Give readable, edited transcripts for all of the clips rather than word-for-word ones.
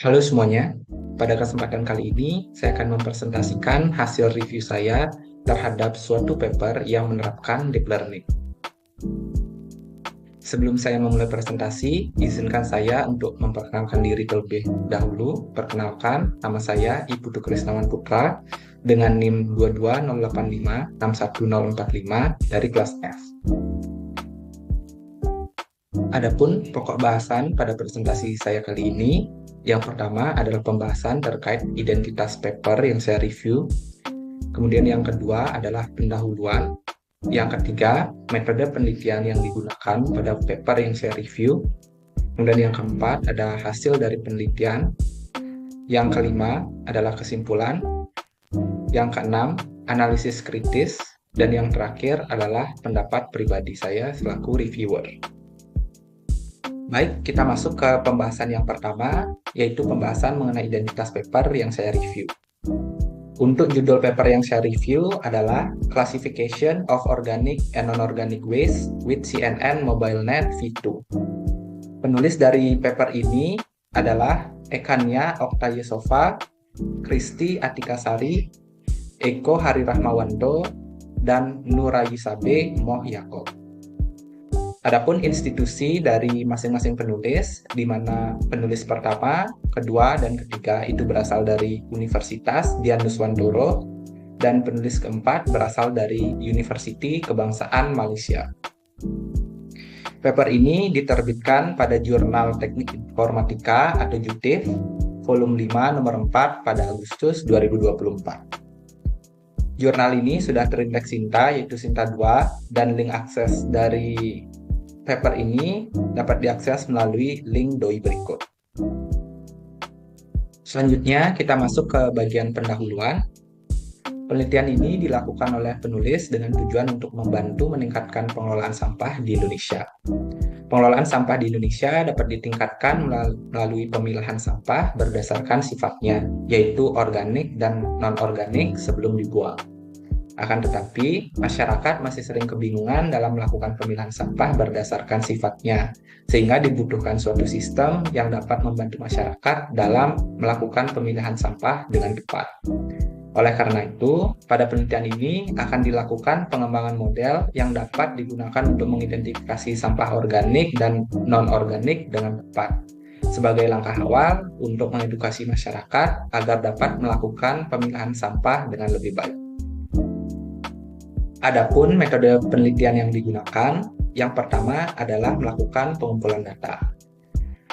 Halo semuanya, pada kesempatan kali ini saya akan mempresentasikan hasil review saya terhadap suatu paper yang menerapkan deep learning. Sebelum saya memulai presentasi, izinkan saya untuk memperkenalkan diri terlebih dahulu. Perkenalkan, nama saya Iputu Krisnawan Putra dengan NIM 22085610045 dari kelas F. Adapun pokok bahasan pada presentasi saya kali ini, yang pertama adalah pembahasan terkait identitas paper yang saya review. Kemudian yang kedua adalah pendahuluan. Yang ketiga, metode penelitian yang digunakan pada paper yang saya review. Kemudian yang keempat adalah hasil dari penelitian. Yang kelima adalah kesimpulan. Yang keenam, analisis kritis. Dan yang terakhir adalah pendapat pribadi saya selaku reviewer. Baik, kita masuk ke pembahasan yang pertama, yaitu pembahasan mengenai identitas paper yang saya review. Untuk judul paper yang saya review adalah Classification of Organic and Non-Organic Waste with CNN MobileNet V2. Penulis dari paper ini adalah Ekania Oktayesova, Kristi Atikasari, Eko Harirahmawanto, dan Nurayisabe Moh Yakob. Adapun institusi dari masing-masing penulis, di mana penulis pertama, kedua, dan ketiga itu berasal dari Universitas Dianuswantoro, dan penulis keempat berasal dari University Kebangsaan Malaysia. Paper ini diterbitkan pada Jurnal Teknik Informatika atau JUTIF, volume 5 nomor 4 pada Agustus 2024. Jurnal ini sudah terindeks Sinta, yaitu Sinta 2, dan link akses dari paper ini dapat diakses melalui link doi berikut. Selanjutnya, kita masuk ke bagian pendahuluan. Penelitian ini dilakukan oleh penulis dengan tujuan untuk membantu meningkatkan pengelolaan sampah di Indonesia. Pengelolaan sampah di Indonesia dapat ditingkatkan melalui pemilahan sampah berdasarkan sifatnya, yaitu organik dan non-organik sebelum dibuang. Akan tetapi, masyarakat masih sering kebingungan dalam melakukan pemilahan sampah berdasarkan sifatnya, sehingga dibutuhkan suatu sistem yang dapat membantu masyarakat dalam melakukan pemilihan sampah dengan tepat. Oleh karena itu, pada penelitian ini akan dilakukan pengembangan model yang dapat digunakan untuk mengidentifikasi sampah organik dan non-organik dengan tepat, sebagai langkah awal untuk mengedukasi masyarakat agar dapat melakukan pemilahan sampah dengan lebih baik. Adapun metode penelitian yang digunakan, yang pertama adalah melakukan pengumpulan data.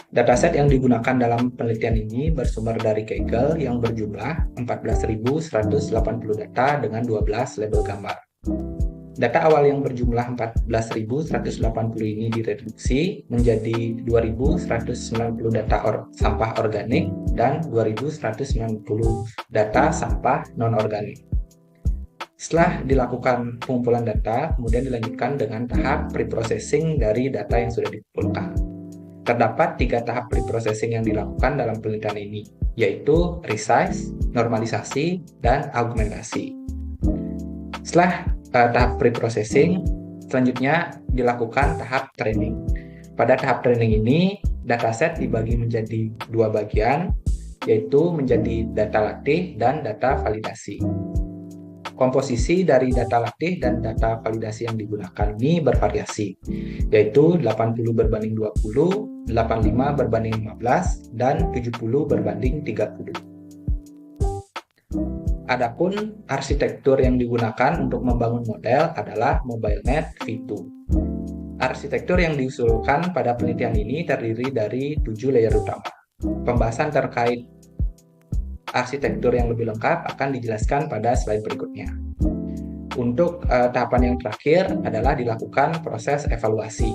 Dataset yang digunakan dalam penelitian ini bersumber dari Kaggle yang berjumlah 14.180 data dengan 12 label gambar. Data awal yang berjumlah 14.180 ini direduksi menjadi 2.190 data sampah organik dan 2.190 data sampah non-organik. Setelah dilakukan pengumpulan data, kemudian dilanjutkan dengan tahap preprocessing dari data yang sudah dikumpulkan. Terdapat 3 tahap preprocessing yang dilakukan dalam penelitian ini, yaitu resize, normalisasi, dan augmentasi. Setelah tahap preprocessing, selanjutnya dilakukan tahap training. Pada tahap training ini, dataset dibagi menjadi 2 bagian, yaitu menjadi data latih dan data validasi. Komposisi dari data latih dan data validasi yang digunakan ini bervariasi, yaitu 80/20, 85/15, dan 70/30. Adapun arsitektur yang digunakan untuk membangun model adalah MobileNet V2. Arsitektur yang diusulkan pada penelitian ini terdiri dari 7 layer utama. Pembahasan terkait arsitektur yang lebih lengkap akan dijelaskan pada slide berikutnya. Untuk tahapan yang terakhir adalah dilakukan proses evaluasi.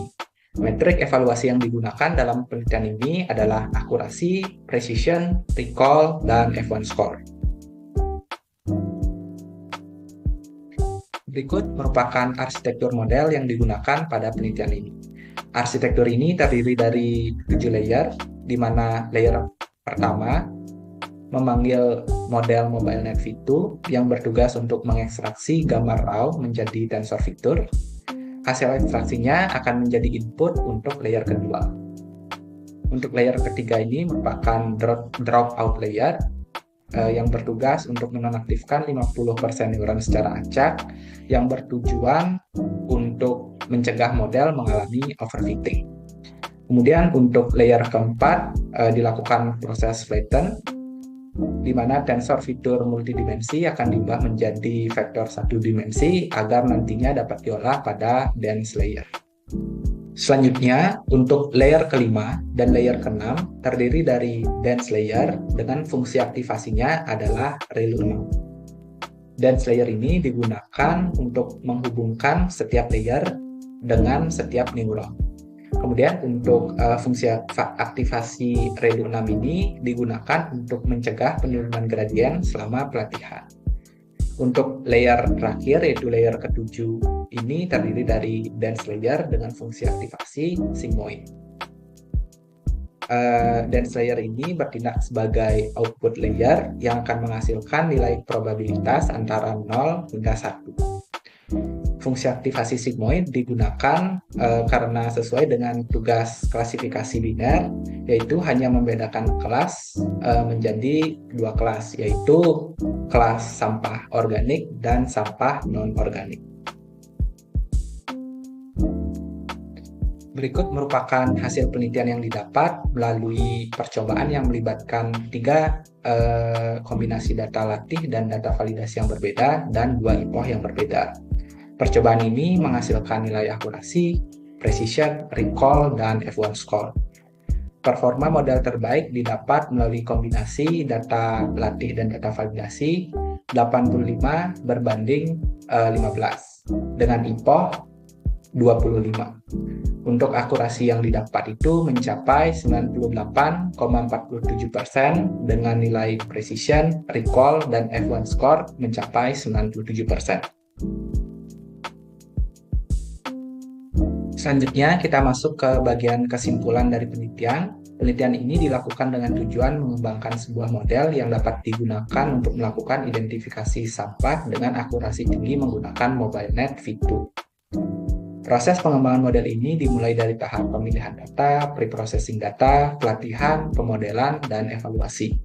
Metrik evaluasi yang digunakan dalam penelitian ini adalah akurasi, precision, recall, dan F1 score. Berikut merupakan arsitektur model yang digunakan pada penelitian ini. Arsitektur ini terdiri dari 7 layer, di mana layer pertama memanggil model MobileNet V2 yang bertugas untuk mengekstraksi gambar raw menjadi tensor fitur. Hasil ekstraksinya akan menjadi input untuk layer kedua. Untuk layer ketiga ini merupakan dropout layer yang bertugas untuk menonaktifkan 50% neuron secara acak yang bertujuan untuk mencegah model mengalami overfitting. Kemudian untuk layer keempat dilakukan proses flatten, di mana tensor fitur multidimensi akan diubah menjadi vektor satu dimensi agar nantinya dapat diolah pada dense layer. Selanjutnya, untuk layer kelima dan layer keenam terdiri dari dense layer dengan fungsi aktivasinya adalah ReLU 6. Dense layer ini digunakan untuk menghubungkan setiap layer dengan setiap neuron. Kemudian untuk fungsi aktivasi ReLU 6 ini digunakan untuk mencegah penurunan gradien selama pelatihan. Untuk layer terakhir, yaitu layer ketujuh, ini terdiri dari dense layer dengan fungsi aktivasi sigmoid. Dense layer ini bertindak sebagai output layer yang akan menghasilkan nilai probabilitas antara 0 hingga 1. Fungsi aktivasi sigmoid digunakan karena sesuai dengan tugas klasifikasi biner, yaitu hanya membedakan kelas menjadi dua kelas, yaitu kelas sampah organik dan sampah non-organik. Berikut merupakan hasil penelitian yang didapat melalui percobaan yang melibatkan 3 kombinasi data latih dan data validasi yang berbeda dan 2 IPOH yang berbeda. Percobaan ini menghasilkan nilai akurasi, precision, recall, dan F1 score. Performa model terbaik didapat melalui kombinasi data latih dan data validasi 85 berbanding 15 dengan IPOH 25. Untuk akurasi yang didapat itu mencapai 98,47% dengan nilai precision, recall, dan F1 score mencapai 97%. Selanjutnya kita masuk ke bagian kesimpulan dari penelitian. Penelitian ini dilakukan dengan tujuan mengembangkan sebuah model yang dapat digunakan untuk melakukan identifikasi sampah dengan akurasi tinggi menggunakan MobileNet V2. Proses pengembangan model ini dimulai dari tahap pemilihan data, preprocessing data, pelatihan, pemodelan, dan evaluasi.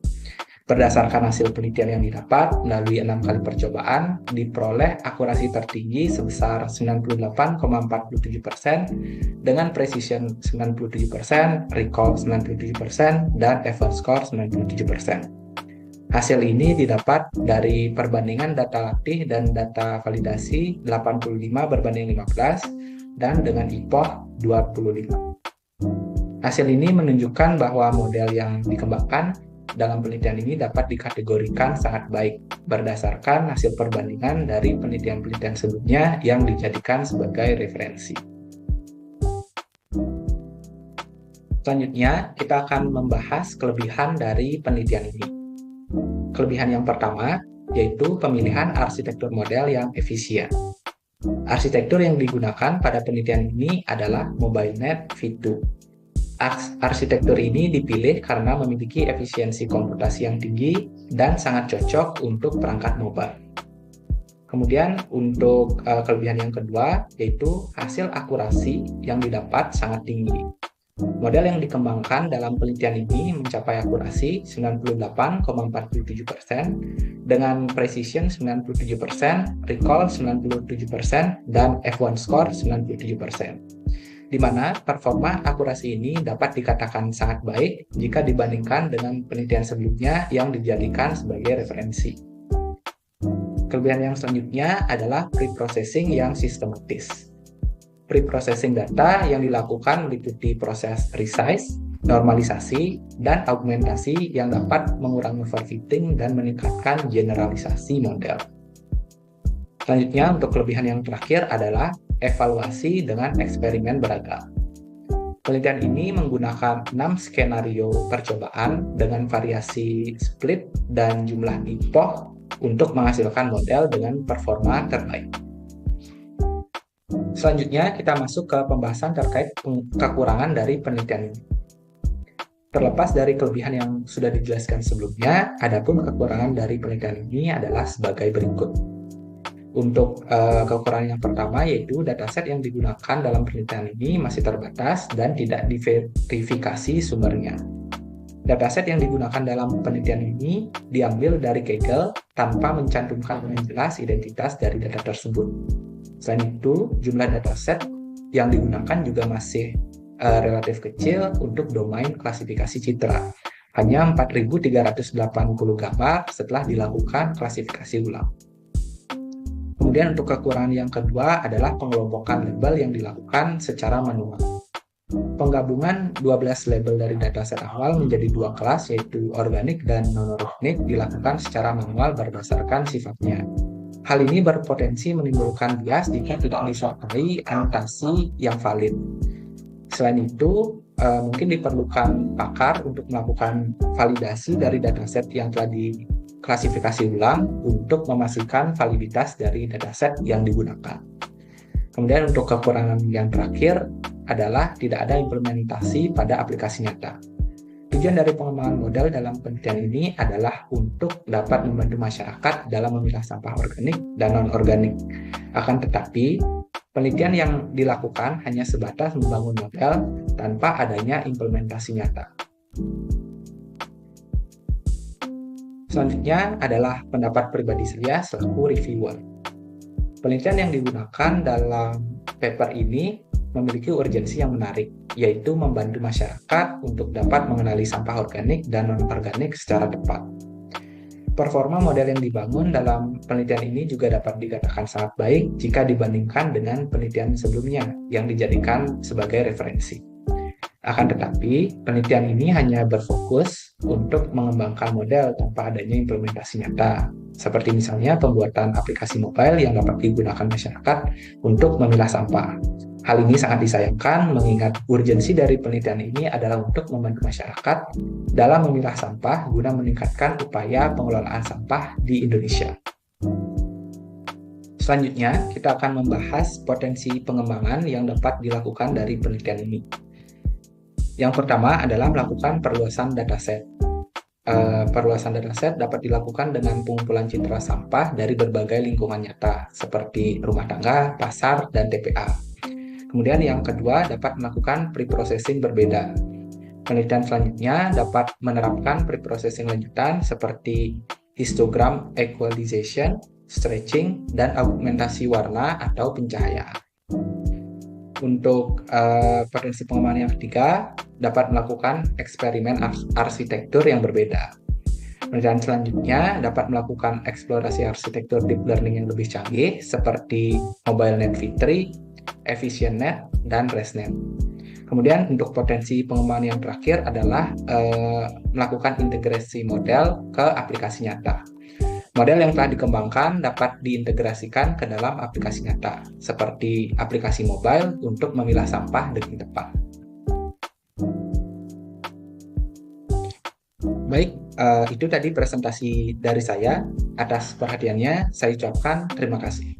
Berdasarkan hasil penelitian yang didapat melalui 6 kali percobaan, diperoleh akurasi tertinggi sebesar 98,47% dengan precision 97%, recall 97%, dan F1 score 97%. Hasil ini didapat dari perbandingan data latih dan data validasi 85 berbanding 15 dan dengan IPOH 25. Hasil ini menunjukkan bahwa model yang dikembangkan dalam penelitian ini dapat dikategorikan sangat baik berdasarkan hasil perbandingan dari penelitian-penelitian sebelumnya yang dijadikan sebagai referensi. Selanjutnya, kita akan membahas kelebihan dari penelitian ini. Kelebihan yang pertama yaitu pemilihan arsitektur model yang efisien. Arsitektur yang digunakan pada penelitian ini adalah MobileNet V2. Arsitektur ini dipilih karena memiliki efisiensi komputasi yang tinggi dan sangat cocok untuk perangkat mobile. Kemudian untuk kelebihan yang kedua yaitu hasil akurasi yang didapat sangat tinggi. Model yang dikembangkan dalam penelitian ini mencapai akurasi 98,47% dengan precision 97%, recall 97%, dan F1 score 97%. Di mana performa akurasi ini dapat dikatakan sangat baik jika dibandingkan dengan penelitian sebelumnya yang dijadikan sebagai referensi. Kelebihan yang selanjutnya adalah pre-processing yang sistematis. Pre-processing data yang dilakukan meliputi proses resize, normalisasi, dan augmentasi yang dapat mengurangi overfitting dan meningkatkan generalisasi model. Selanjutnya, untuk kelebihan yang terakhir adalah evaluasi dengan eksperimen beragam. Penelitian ini menggunakan 6 skenario percobaan dengan variasi split dan jumlah IPOH untuk menghasilkan model dengan performa terbaik. Selanjutnya, kita masuk ke pembahasan terkait kekurangan dari penelitian ini. Terlepas dari kelebihan yang sudah dijelaskan sebelumnya, adapun kekurangan dari penelitian ini adalah sebagai berikut. Untuk kekurangan yang pertama yaitu dataset yang digunakan dalam penelitian ini masih terbatas dan tidak diverifikasi sumbernya. Dataset yang digunakan dalam penelitian ini diambil dari Kaggle tanpa mencantumkan dengan jelas identitas dari data tersebut. Selain itu, jumlah dataset yang digunakan juga masih relatif kecil untuk domain klasifikasi citra. Hanya 4.380 gambar setelah dilakukan klasifikasi ulang. Kemudian untuk kekurangan yang kedua adalah pengelompokan label yang dilakukan secara manual. Penggabungan 12 label dari dataset awal menjadi dua kelas yaitu organik dan non-organik dilakukan secara manual berdasarkan sifatnya. Hal ini berpotensi menimbulkan bias jika tidak disertai anotasi yang valid. Selain itu, mungkin diperlukan pakar untuk melakukan validasi dari dataset yang telah diklasifikasi ulang untuk memastikan validitas dari dataset yang digunakan. Kemudian untuk kekurangan yang terakhir adalah tidak ada implementasi pada aplikasi nyata. Tujuan dari pengembangan model dalam penelitian ini adalah untuk dapat membantu masyarakat dalam memilah sampah organik dan non-organik. Akan tetapi, penelitian yang dilakukan hanya sebatas membangun model tanpa adanya implementasi nyata. Selanjutnya adalah pendapat pribadi saya selaku reviewer. Penelitian yang digunakan dalam paper ini memiliki urgensi yang menarik, yaitu membantu masyarakat untuk dapat mengenali sampah organik dan non-organik secara tepat. Performa model yang dibangun dalam penelitian ini juga dapat dikatakan sangat baik jika dibandingkan dengan penelitian sebelumnya yang dijadikan sebagai referensi. Akan tetapi, penelitian ini hanya berfokus untuk mengembangkan model tanpa adanya implementasi nyata, seperti misalnya pembuatan aplikasi mobile yang dapat digunakan masyarakat untuk memilah sampah. Hal ini sangat disayangkan mengingat urgensi dari penelitian ini adalah untuk membantu masyarakat dalam memilah sampah guna meningkatkan upaya pengelolaan sampah di Indonesia. Selanjutnya, kita akan membahas potensi pengembangan yang dapat dilakukan dari penelitian ini. Yang pertama adalah melakukan perluasan dataset. Perluasan dataset dapat dilakukan dengan pengumpulan citra sampah dari berbagai lingkungan nyata, seperti rumah tangga, pasar, dan TPA. Kemudian yang kedua dapat melakukan pre-processing berbeda. Penelitian selanjutnya dapat menerapkan pre-processing lanjutan seperti histogram equalization, stretching, dan augmentasi warna atau pencahayaan. Untuk potensi pengembangan yang ketiga, dapat melakukan eksperimen arsitektur yang berbeda. Penelitian selanjutnya dapat melakukan eksplorasi arsitektur deep learning yang lebih canggih seperti MobileNet V3, EfficientNet, dan ResNet. Kemudian untuk potensi pengembangan yang terakhir adalah melakukan integrasi model ke aplikasi nyata. Model yang telah dikembangkan dapat diintegrasikan ke dalam aplikasi nyata, seperti aplikasi mobile untuk memilah sampah dengan tepat. Baik, itu tadi presentasi dari saya. Atas perhatiannya, saya ucapkan terima kasih.